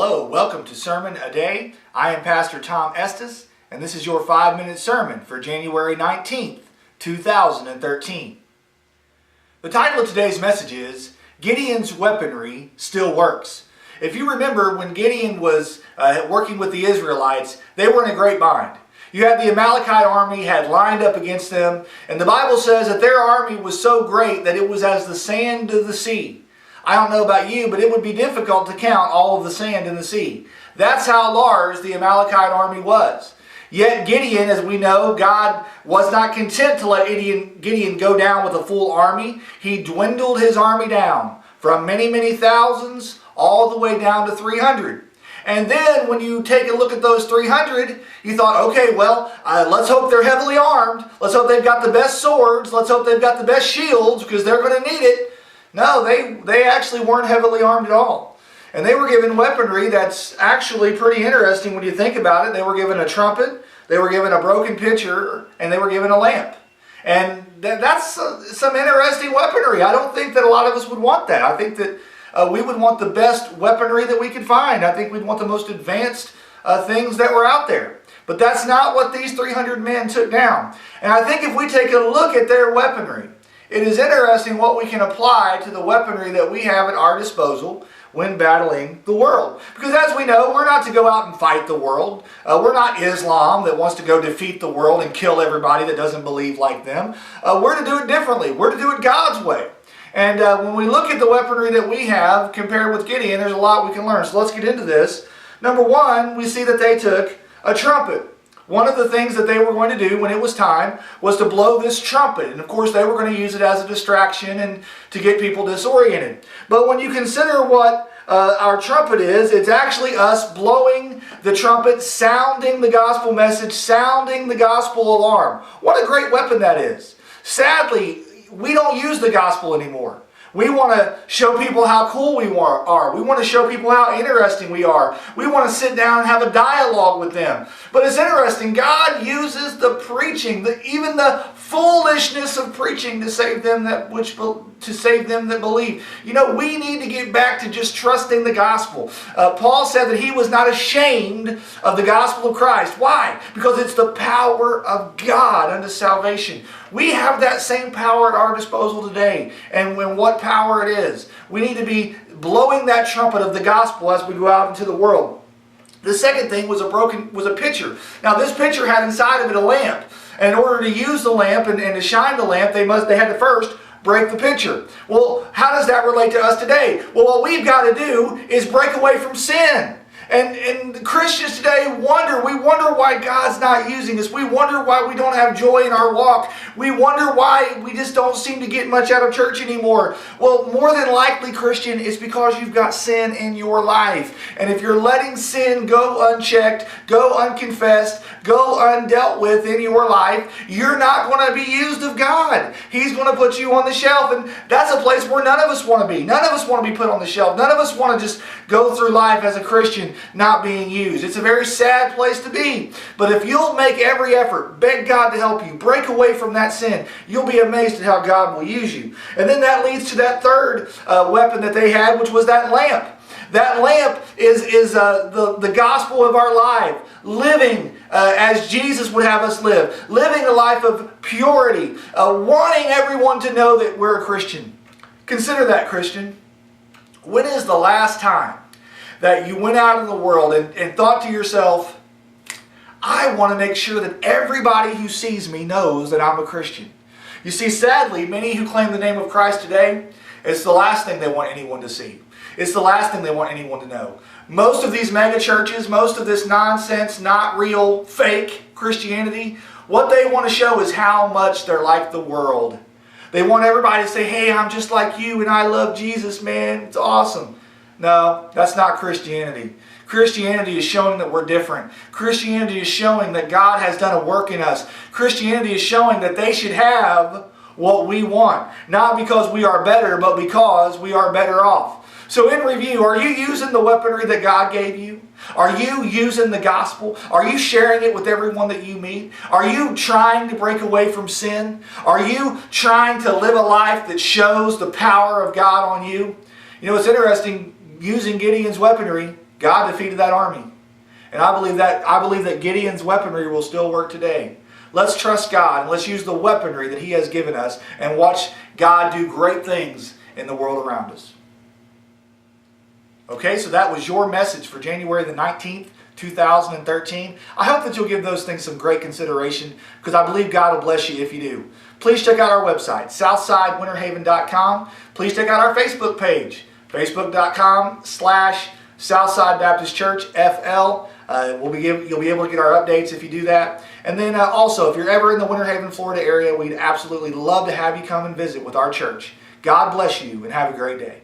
Hello, welcome to Sermon a Day. I am Pastor Tom Estes, and this is your 5-minute sermon for January 19th, 2013. The title of today's message is, Gideon's Weaponry Still Works. If you remember, when Gideon was working with the Israelites, they were in a great bind. You had the Amalekite army had lined up against them, and the Bible says that their army was so great that it was as the sand of the sea. I don't know about you, but it would be difficult to count all of the sand in the sea. That's how large the Amalekite army was. Yet Gideon, as we know, God was not content to let Gideon go down with a full army. He dwindled his army down from many thousands all the way down to 300. And then when you take a look at those 300, you thought, okay, well, let's hope they're heavily armed. Let's hope they've got the best swords. Let's hope they've got the best shields because they're going to need it. No, they actually weren't heavily armed at all. And they were given weaponry that's actually pretty interesting when you think about it. They were given a trumpet, they were given a broken pitcher, and they were given a lamp. And that's some interesting weaponry. I don't think that a lot of us would want that. I think that we would want the best weaponry that we could find. I think we'd want the most advanced things that were out there. But that's not what these 300 men took down. And I think if we take a look at their weaponry, it is interesting what we can apply to the weaponry that we have at our disposal when battling the world. Because as we know, we're not to go out and fight the world. We're not Islam that wants to go defeat the world and kill everybody that doesn't believe like them. We're to do it differently. We're to do it God's way. And when we look at the weaponry that we have compared with Gideon, there's a lot we can learn. So let's get into this. Number one, we see that they took a trumpet. One of the things that they were going to do when it was time was to blow this trumpet. And of course they were going to use it as a distraction and to get people disoriented. But when you consider what our trumpet is, it's actually us blowing the trumpet, sounding the gospel message, sounding the gospel alarm. What a great weapon that is. Sadly, we don't use the gospel anymore. We want to show people how cool we are. We want to show people how interesting we are. We want to sit down and have a dialogue with them. But it's interesting, God uses the preaching, even the foolishness of preaching to save them that believe. You know, we need to get back to just trusting the gospel. Paul said that he was not ashamed of the gospel of Christ. Why? Because it's the power of God unto salvation. We have that same power at our disposal today. And when what power it is, we need to be blowing that trumpet of the gospel as we go out into the world. The second thing was a pitcher. Now this pitcher had inside of it a lamp. And in order to use the lamp and to shine the lamp, they had to first break the pitcher. Well, how does that relate to us today? Well, what we've got to do is break away from sin. And Christians today we wonder why God's not using us. We wonder why we don't have joy in our walk. We wonder why we just don't seem to get much out of church anymore. Well, more than likely, Christian, it's because you've got sin in your life. And if you're letting sin go unchecked, go unconfessed, go undealt with in your life, you're not going to be used of God. He's going to put you on the shelf, and that's a place where none of us want to be. None of us want to be put on the shelf. None of us want to just go through life as a Christian not being used. It's a very sad place to be. But if you'll make every effort, beg God to help you, break away from that sin, you'll be amazed at how God will use you. And then that leads to that third weapon that they had, which was that lamp. That lamp is the gospel of our life, living as Jesus would have us live, living a life of purity, wanting everyone to know that we're a Christian. Consider that, Christian. When is the last time that you went out in the world and thought to yourself, I want to make sure that everybody who sees me knows that I'm a Christian? You see, sadly, many who claim the name of Christ today, it's the last thing they want anyone to see. It's the last thing they want anyone to know. Most of these mega churches, most of this nonsense, not real, fake Christianity, what they want to show is how much they're like the world. They want everybody to say, hey, I'm just like you and I love Jesus, man. It's awesome. No, that's not Christianity. Christianity is showing that we're different. Christianity is showing that God has done a work in us. Christianity is showing that they should have what we want. Not because we are better, but because we are better off. So in review, are you using the weaponry that God gave you? Are you using the gospel? Are you sharing it with everyone that you meet? Are you trying to break away from sin? Are you trying to live a life that shows the power of God on you? You know, it's interesting, using Gideon's weaponry, God defeated that army. And I believe that Gideon's weaponry will still work today. Let's trust God and let's use the weaponry that He has given us and watch God do great things in the world around us. Okay, so that was your message for January the 19th, 2013. I hope that you'll give those things some great consideration, because I believe God will bless you if you do. Please check out our website, southsidewinterhaven.com. Please check out our Facebook page, facebook.com/Southside Baptist Church FL. You'll be able to get our updates if you do that. And then also, if you're ever in the Winter Haven, Florida area, we'd absolutely love to have you come and visit with our church. God bless you and have a great day.